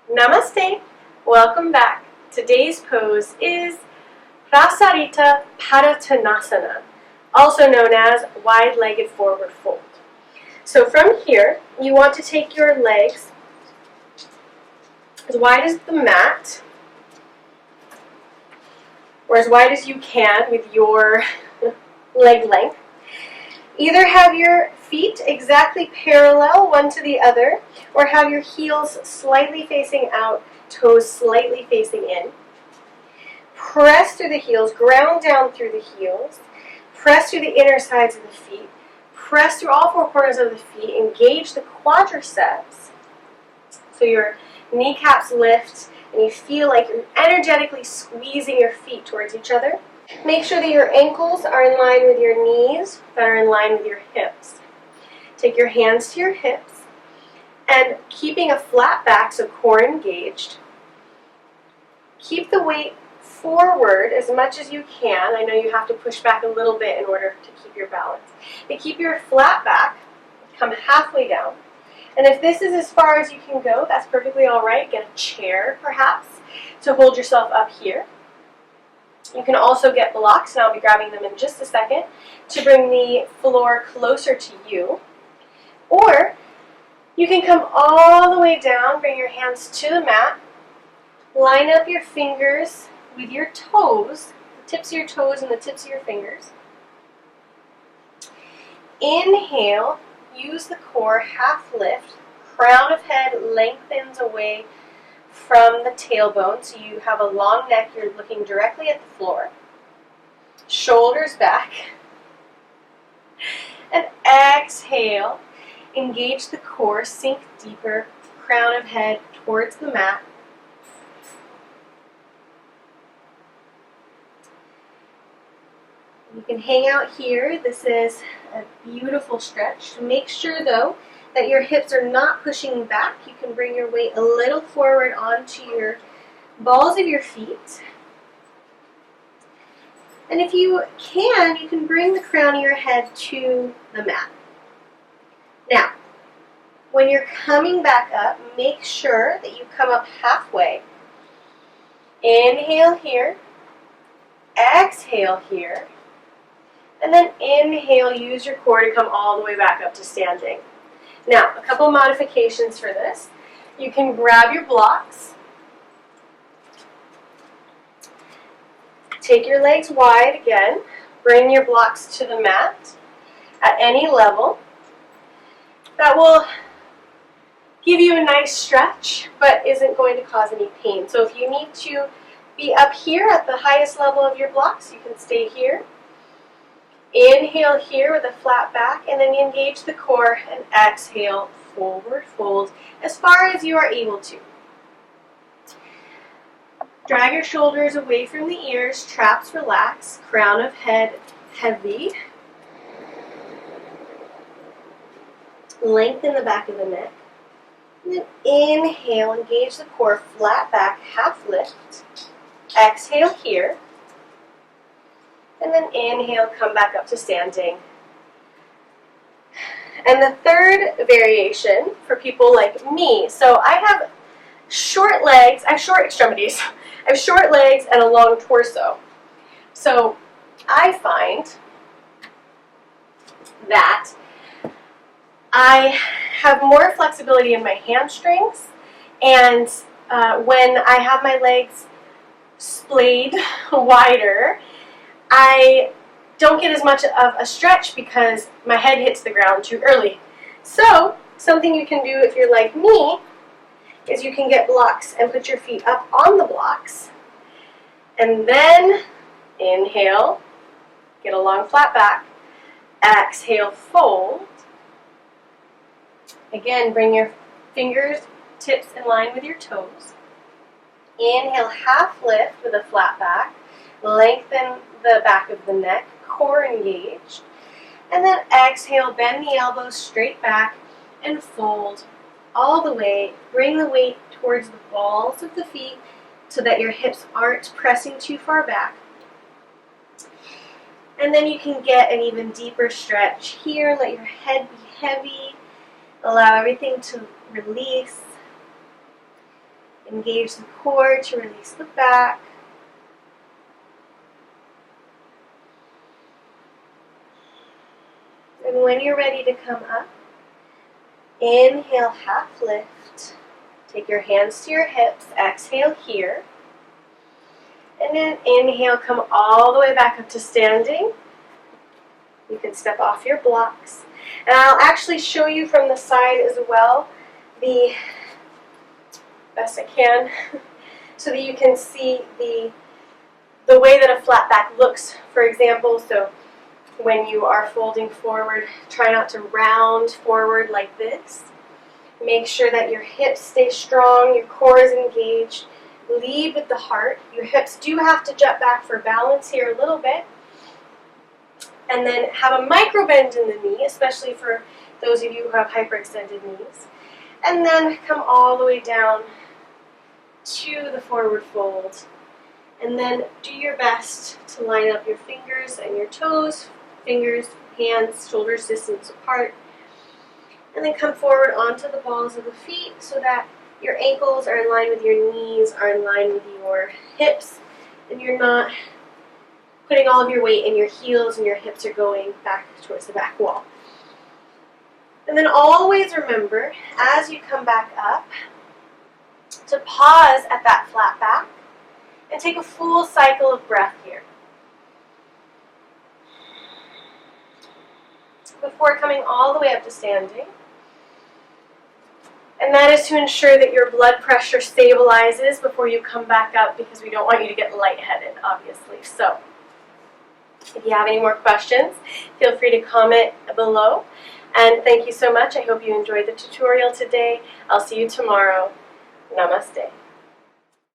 Namaste. Welcome back. Today's pose is Prasarita Padottanasana, also known as wide-legged forward fold. So from here, you want to take your legs as wide as the mat, or as wide as you can with your leg length. Either have your feet exactly parallel one to the other, or have your heels slightly facing out, toes slightly facing in. Press through the heels, ground down through the heels, press through the inner sides of the feet, press through all four corners of the feet, engage the quadriceps, so your kneecaps lift and you feel like you're energetically squeezing your feet towards each other. Make sure that your ankles are in line with your knees, that are in line with your hips. Take your hands to your hips, and keeping a flat back, so core engaged, keep the weight forward as much as you can. I know you have to push back a little bit in order to keep your balance. But keep your flat back, come halfway down. And if this is as far as you can go, that's perfectly all right. Get a chair, perhaps, to hold yourself up here. You can also get blocks, and I'll be grabbing them in just a second, to bring the floor closer to you. Or you can come all the way down, bring your hands to the mat, line up your fingers with your toes, the tips of your toes and the tips of your fingers. Inhale, use the core, half lift, crown of head lengthens away from the tailbone, so you have a long neck, you're looking directly at the floor. Shoulders back. And exhale, engage the core, sink deeper, crown of head towards the mat. You can hang out here. This is a beautiful stretch. Make sure, though, that your hips are not pushing back. You can bring your weight a little forward onto your balls of your feet. And if you can bring the crown of your head to the mat. Now, when you're coming back up, make sure that you come up halfway. Inhale here, exhale here, and then inhale, use your core to come all the way back up to standing. Now, a couple modifications for this. You can grab your blocks, take your legs wide again, bring your blocks to the mat at any level. That will give you a nice stretch, but isn't going to cause any pain. So if you need to be up here at the highest level of your blocks, you can stay here. Inhale here with a flat back, and then engage the core, and exhale, forward fold, as far as you are able to. Drag your shoulders away from the ears, traps relax, crown of head heavy. Lengthen the back of the neck. And then inhale, engage the core, flat back, half lift. Exhale here. And then inhale, come back up to standing. And the third variation for people like me, so I have short legs, I have short extremities. I have short legs and a long torso. So I find that I have more flexibility in my hamstrings, and when I have my legs splayed wider, I don't get as much of a stretch because my head hits the ground too early. So, something you can do if you're like me is you can get blocks and put your feet up on the blocks, and then inhale, get a long flat back, exhale, fold. Again, bring your fingers, tips in line with your toes. Inhale, half lift with a flat back. Lengthen the back of the neck, core engaged. And then exhale, bend the elbows straight back and fold all the way. Bring the weight towards the balls of the feet so that your hips aren't pressing too far back. And then you can get an even deeper stretch here. Let your head be heavy. Allow everything to release. Engage the core to release the back. And when you're ready to come up, inhale, half lift. Take your hands to your hips, exhale here. And then inhale, come all the way back up to standing. You can step off your blocks. And I'll actually show you from the side as well, the best I can, so that you can see the way that a flat back looks, for example. So when you are folding forward, try not to round forward like this. Make sure that your hips stay strong, your core is engaged. Lead with the heart. Your hips do have to jut back for balance here a little bit. And then have a micro bend in the knee, especially for those of you who have hyperextended knees. And then come all the way down to the forward fold. And then do your best to line up your fingers and your toes, fingers, hands, shoulders distance apart. And then come forward onto the balls of the feet so that your ankles are in line with your knees, are in line with your hips, and you're not putting all of your weight in your heels and your hips are going back towards the back wall. And then always remember, as you come back up, to pause at that flat back and take a full cycle of breath here. Before coming all the way up to standing. And that is to ensure that your blood pressure stabilizes before you come back up, because we don't want you to get lightheaded, obviously. So, if you have any more questions, feel free to comment below. And thank you so much. I hope you enjoyed the tutorial today. I'll see you tomorrow. Namaste.